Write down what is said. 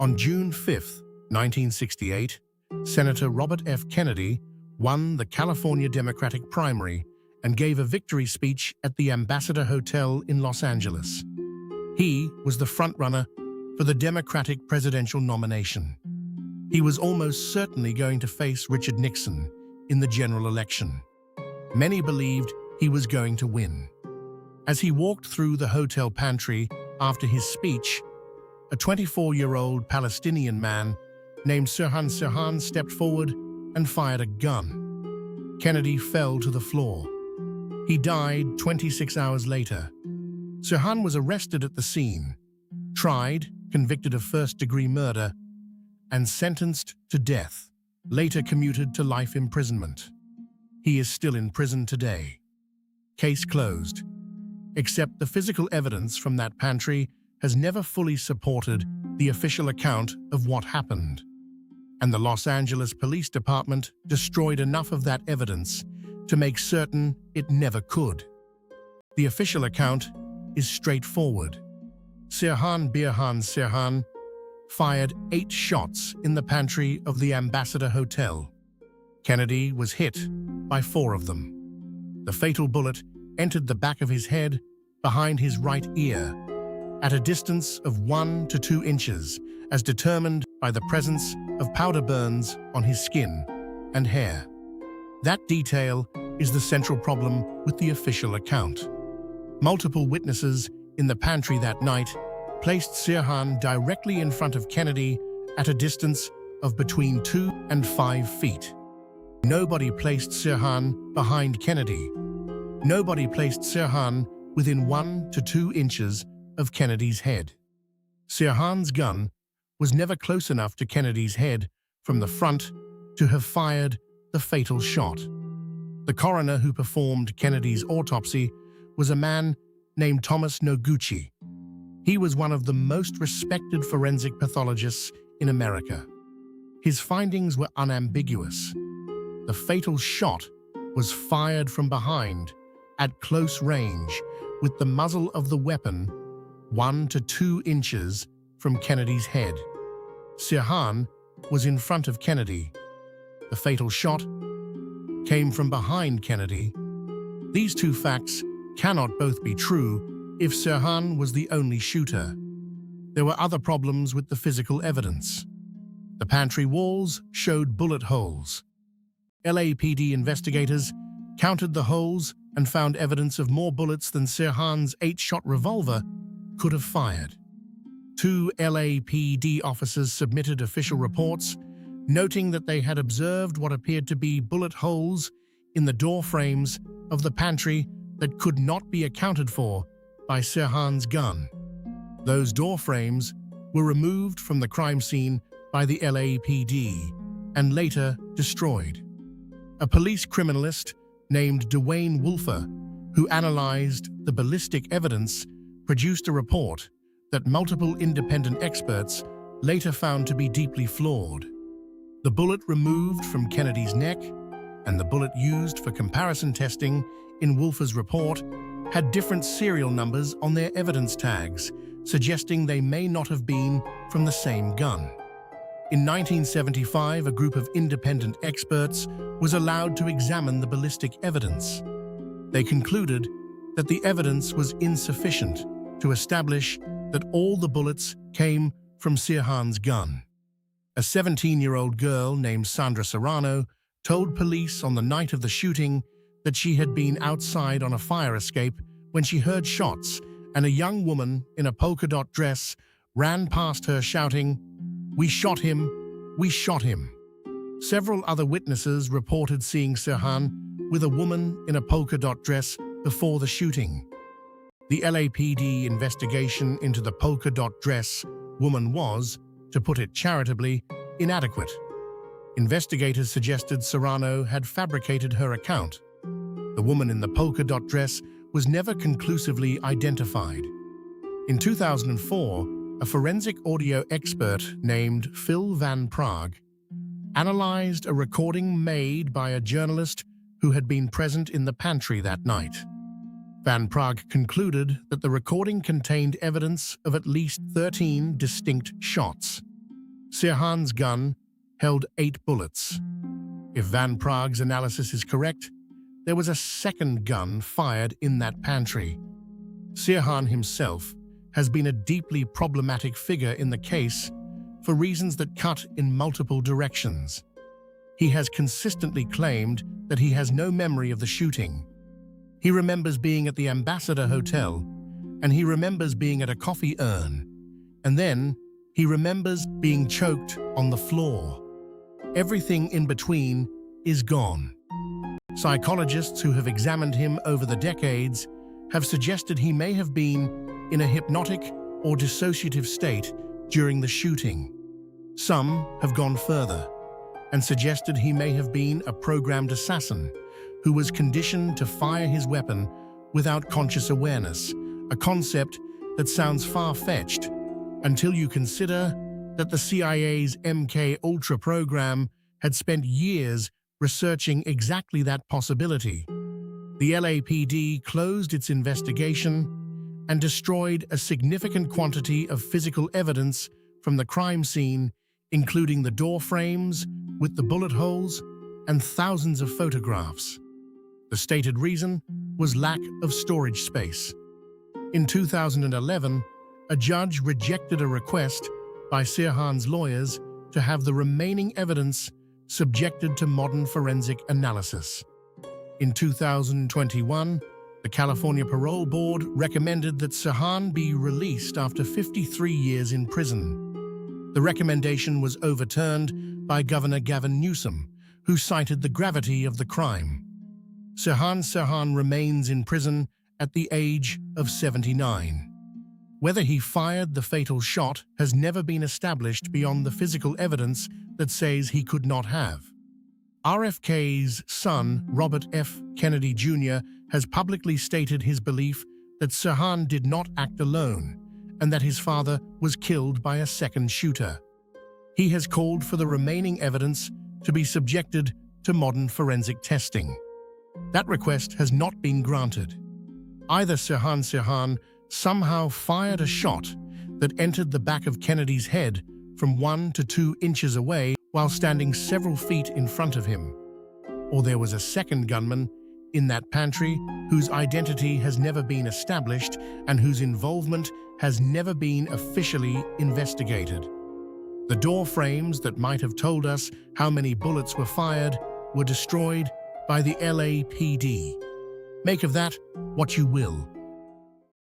On June 5, 1968, Senator Robert F. Kennedy won the California Democratic primary and gave a victory speech at the Ambassador Hotel in Los Angeles. He was the frontrunner for the Democratic presidential nomination. He was almost certainly going to face Richard Nixon in the general election. Many believed he was going to win. As he walked through the hotel pantry after his speech, a 24-year-old Palestinian man named Sirhan Sirhan stepped forward and fired a gun. Kennedy fell to the floor. He died 26 hours later. Sirhan was arrested at the scene, tried, convicted of first-degree murder, and sentenced to death, later commuted to life imprisonment. He is still in prison today. Case closed. Except the physical evidence from that pantry has never fully supported the official account of what happened. And the Los Angeles Police Department destroyed enough of that evidence to make certain it never could. The official account is straightforward. Sirhan Sirhan fired 8 shots in the pantry of the Ambassador Hotel. Kennedy was hit by 4 of them. The fatal bullet entered the back of his head behind his right ear at a distance of 1 to 2 inches, as determined by the presence of powder burns on his skin and hair. That detail is the central problem with the official account. Multiple witnesses in the pantry that night placed Sirhan directly in front of Kennedy at a distance of between 2 and 5 feet. Nobody placed Sirhan behind Kennedy. Nobody placed Sirhan within 1 to 2 inches of Kennedy's head. Sirhan's gun was never close enough to Kennedy's head from the front to have fired the fatal shot. The coroner who performed Kennedy's autopsy was a man named Thomas Noguchi. He was one of the most respected forensic pathologists in America. His findings were unambiguous. The fatal shot was fired from behind, at close range, with the muzzle of the weapon 1 to 2 inches from Kennedy's head. Sirhan was in front of Kennedy. The fatal shot came from behind Kennedy. These 2 facts cannot both be true if Sirhan was the only shooter. There were other problems with the physical evidence. The pantry walls showed bullet holes. LAPD investigators counted the holes and found evidence of more bullets than Sirhan's 8-shot revolver could have fired. 2 LAPD officers submitted official reports, noting that they had observed what appeared to be bullet holes in the door frames of the pantry that could not be accounted for by Sirhan's gun. Those door frames were removed from the crime scene by the LAPD and later destroyed. A police criminalist named Dwayne Wolfer, who analyzed the ballistic evidence, produced a report that multiple independent experts later found to be deeply flawed. The bullet removed from Kennedy's neck and the bullet used for comparison testing in Wolfer's report had different serial numbers on their evidence tags, suggesting they may not have been from the same gun. In 1975, a group of independent experts was allowed to examine the ballistic evidence. They concluded that the evidence was insufficient to establish that all the bullets came from Sirhan's gun. A 17-year-old girl named Sandra Serrano told police on the night of the shooting that she had been outside on a fire escape when she heard shots, and a young woman in a polka dot dress ran past her shouting, "We shot him! We shot him!" Several other witnesses reported seeing Sirhan with a woman in a polka dot dress before the shooting. The LAPD investigation into the polka dot dress woman was, to put it charitably, inadequate. Investigators suggested Serrano had fabricated her account. The woman in the polka dot dress was never conclusively identified. In 2004, a forensic audio expert named Phil Van Prague analyzed a recording made by a journalist who had been present in the pantry that night. Van Prague concluded that the recording contained evidence of at least 13 distinct shots. Sirhan's gun held 8 bullets. If Van Praag's analysis is correct, there was a second gun fired in that pantry. Sirhan himself has been a deeply problematic figure in the case for reasons that cut in multiple directions. He has consistently claimed that he has no memory of the shooting. He remembers being at the Ambassador Hotel, and he remembers being at a coffee urn, and then he remembers being choked on the floor. Everything in between is gone. Psychologists who have examined him over the decades have suggested he may have been in a hypnotic or dissociative state during the shooting. Some have gone further and suggested he may have been a programmed assassin who was conditioned to fire his weapon without conscious awareness, a concept that sounds far-fetched until you consider that the CIA's MK Ultra program had spent years researching exactly that possibility. The LAPD closed its investigation and destroyed a significant quantity of physical evidence from the crime scene, including the door frames with the bullet holes and thousands of photographs. The stated reason was lack of storage space. In 2011, a judge rejected a request by Sirhan's lawyers to have the remaining evidence subjected to modern forensic analysis. In 2021, the California Parole Board recommended that Sirhan be released after 53 years in prison. The recommendation was overturned by Governor Gavin Newsom, who cited the gravity of the crime. Sirhan Sirhan remains in prison at the age of 79. Whether he fired the fatal shot has never been established beyond the physical evidence that says he could not have. RFK's son, Robert F. Kennedy Jr., has publicly stated his belief that Sirhan did not act alone and that his father was killed by a second shooter. He has called for the remaining evidence to be subjected to modern forensic testing. That request has not been granted. Either Sirhan Sirhan somehow fired a shot that entered the back of Kennedy's head from 1 to 2 inches away while standing several feet in front of him, or there was a second gunman in that pantry whose identity has never been established and whose involvement has never been officially investigated. The door frames that might have told us how many bullets were fired were destroyed by the LAPD. Make of that what you will.